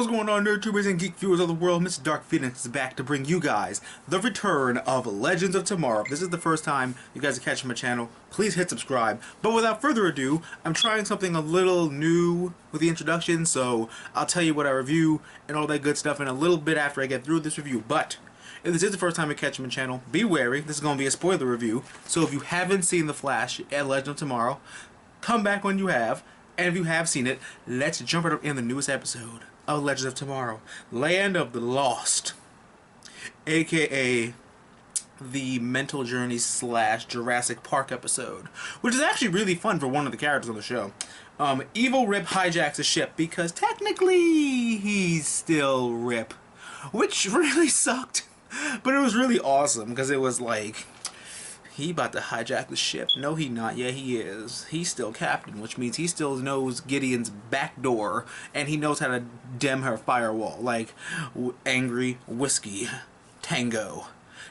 What's going on, nerd tubers and geek viewers of the world? Mr. Dark Phoenix is back to bring you guys the return of Legends of Tomorrow. If this is the first time you guys are catching my channel, please hit subscribe. But without further ado, I'm trying something a little new with the introduction, so I'll tell you what I review and all that good stuff in a little bit after I get through this review. But if this is the first time you're catching my channel, be wary. This is going to be a spoiler review. So if you haven't seen The Flash at Legend of Tomorrow, come back when you have. And if you have seen it, let's jump right up in the newest episode of Legends of Tomorrow, Land of the Lost, aka the Mental Journey / Jurassic Park episode, which is actually really fun for one of the characters on the show. Evil Rip hijacks a ship because technically he's still Rip, which really sucked, but it was really awesome because it was like, he about to hijack the ship. No, he not. Yeah, he is. He's still captain, which means he still knows Gideon's back door, and he knows how to dim her firewall. Like, angry whiskey tango.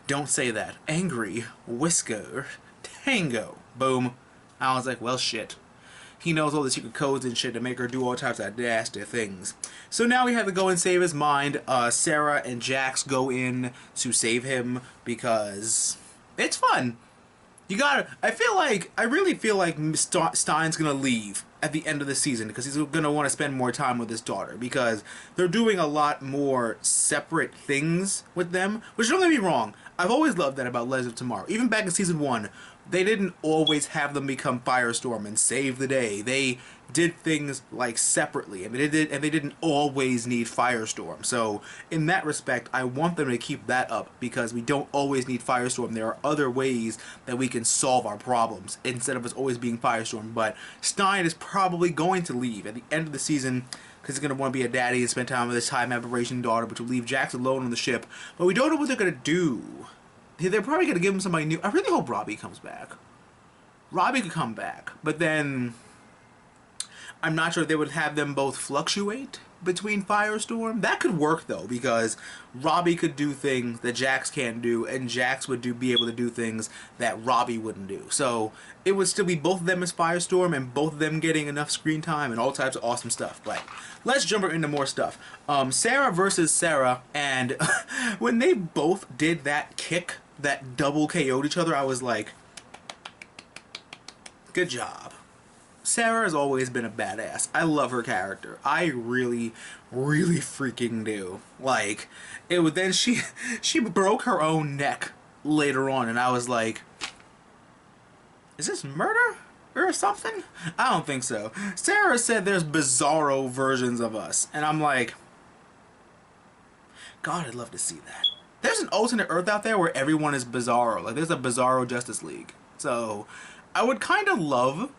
Don't say that. Angry whisker tango. Boom. I was like, well, shit. He knows all the secret codes and shit to make her do all types of nasty things. So now we have to go and save his mind. Sarah and Jax go in to save him because it's fun. You gotta, I really feel like Stein's gonna leave at the end of the season because he's gonna want to spend more time with his daughter because they're doing a lot more separate things with them, which don't get me wrong, I've always loved that about Legends of Tomorrow. Even back in season 1, they didn't always have them become Firestorm and save the day. They did things like separately, and they didn't always need Firestorm. So in that respect, I want them to keep that up because we don't always need Firestorm. There are other ways that we can solve our problems instead of us always being Firestorm. But Stein is probably going to leave at the end of the season because he's going to want to be a daddy and spend time with his time aberration daughter, which will leave Jax alone on the ship. But we don't know what they're going to do. They're probably going to give him somebody new. I really hope Robbie comes back. Robbie could come back, but then I'm not sure if they would have them both fluctuate between Firestorm. That could work though, because Robbie could do things that Jax can't do, and Jax would be able to do things that Robbie wouldn't do. So it would still be both of them as Firestorm, and both of them getting enough screen time and all types of awesome stuff. But let's jump into more stuff. Sarah versus Sarah, and when they both did that kick that double KO'd each other, I was like, good job. Sarah has always been a badass. I love her character. I really, really freaking do. Like, it was then she broke her own neck later on, and I was like, is this murder or something? I don't think so. Sarah said there's bizarro versions of us, and I'm like, God, I'd love to see that. There's an alternate Earth out there where everyone is bizarro. Like, there's a bizarro Justice League. So I would kind of love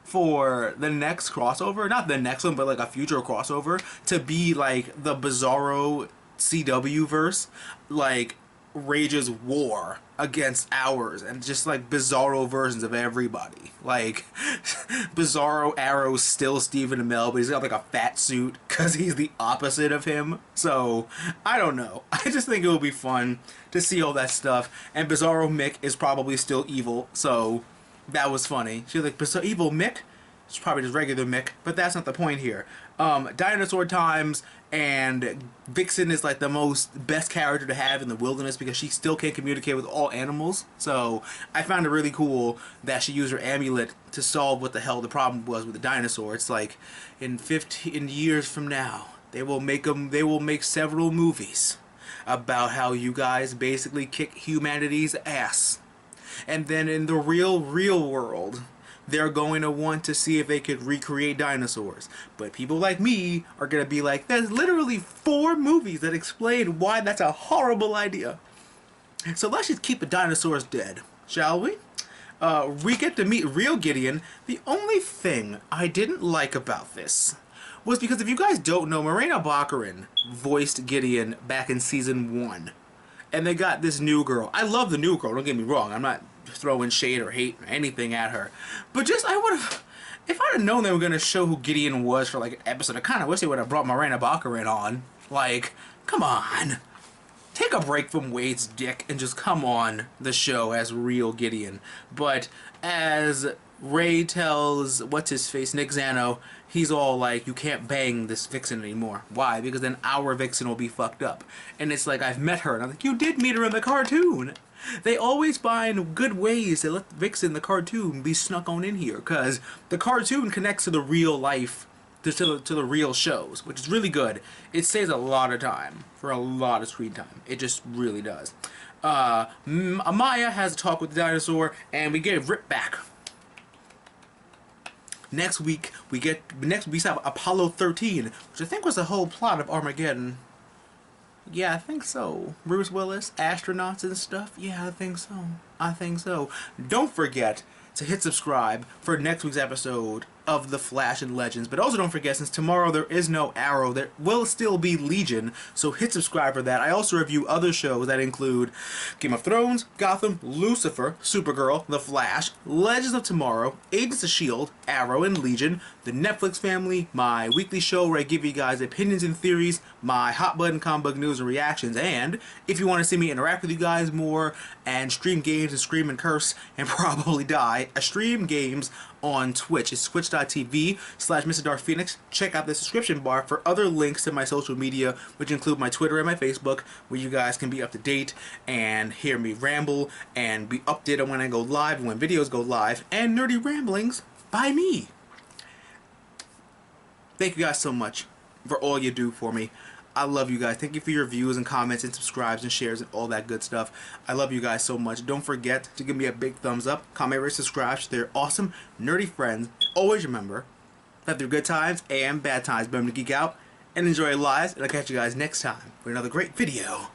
for the next crossover, not the next one, but like a future crossover, to be like the bizarro CW verse, like rages war against ours, and just like bizarro versions of everybody. Like Bizarro Arrow's still Stephen Amell, but he's got like a fat suit because he's the opposite of him. So I don't know. I just think it would be fun to see all that stuff. And Bizarro Mick is probably still evil, so that was funny. She was like, Bizarro evil Mick? It's probably just regular Mick, but that's not the point here. Dinosaur times, and Vixen is like the best character to have in the wilderness because she still can't communicate with all animals. So I found it really cool that she used her amulet to solve what the hell the problem was with the dinosaur. It's like in 15 years from now, they will make several movies about how you guys basically kick humanity's ass. And then in the real world, they're going to want to see if they could recreate dinosaurs. But people like me are going to be like, there's literally 4 movies that explain why that's a horrible idea. So let's just keep the dinosaurs dead, shall we? We get to meet real Gideon. The only thing I didn't like about this was because if you guys don't know, Morena Baccarin voiced Gideon back in season 1. And they got this new girl. I love the new girl, don't get me wrong. I'm not throwing shade or hate or anything at her. But just, if I'd have known they were going to show who Gideon was for like an episode, I kind of wish they would have brought Morena Baccarin on. Like, come on. Take a break from Wade's dick and just come on the show as real Gideon. But as Ray tells, what's-his-face, Nick Zano, he's all like, you can't bang this vixen anymore. Why? Because then our vixen will be fucked up. And it's like, I've met her, and I'm like, you did meet her in the cartoon. They always find good ways to let Vixen, the cartoon, be snuck on in here, because the cartoon connects to the real life, to the real shows, which is really good. It saves a lot of time for a lot of screen time. It just really does. Amaya has a talk with the dinosaur, and we get ripped back. Next week we have Apollo 13, which I think was the whole plot of Armageddon. Yeah, I think so. Bruce Willis, astronauts and stuff. Yeah, I think so. I think so. Don't forget to hit subscribe for next week's episode of The Flash and Legends. But also don't forget, since tomorrow there is no Arrow, there will still be Legion, so hit subscribe for that. I also review other shows that include Game of Thrones, Gotham, Lucifer, Supergirl, The Flash, Legends of Tomorrow, Agents of S.H.I.E.L.D., Arrow, and Legion, The Netflix Family, my weekly show where I give you guys opinions and theories, my hot button comic book news and reactions, and if you want to see me interact with you guys more and stream games and scream and curse and probably die, I stream games on Twitch. It's twitch.tv/MrDarkPhoenix. Check out the description bar for other links to my social media, which include my Twitter and my Facebook, where you guys can be up to date and hear me ramble and be updated on when I go live and when videos go live, and nerdy ramblings by me. Thank you guys so much for all you do for me. I love you guys. Thank you for your views and comments and subscribes and shares and all that good stuff. I love you guys so much. Don't forget to give me a big thumbs up, comment, rate, subscribe to their awesome, nerdy friends. Always remember that through good times and bad times, remember to geek out and enjoy your lives. And I'll catch you guys next time for another great video.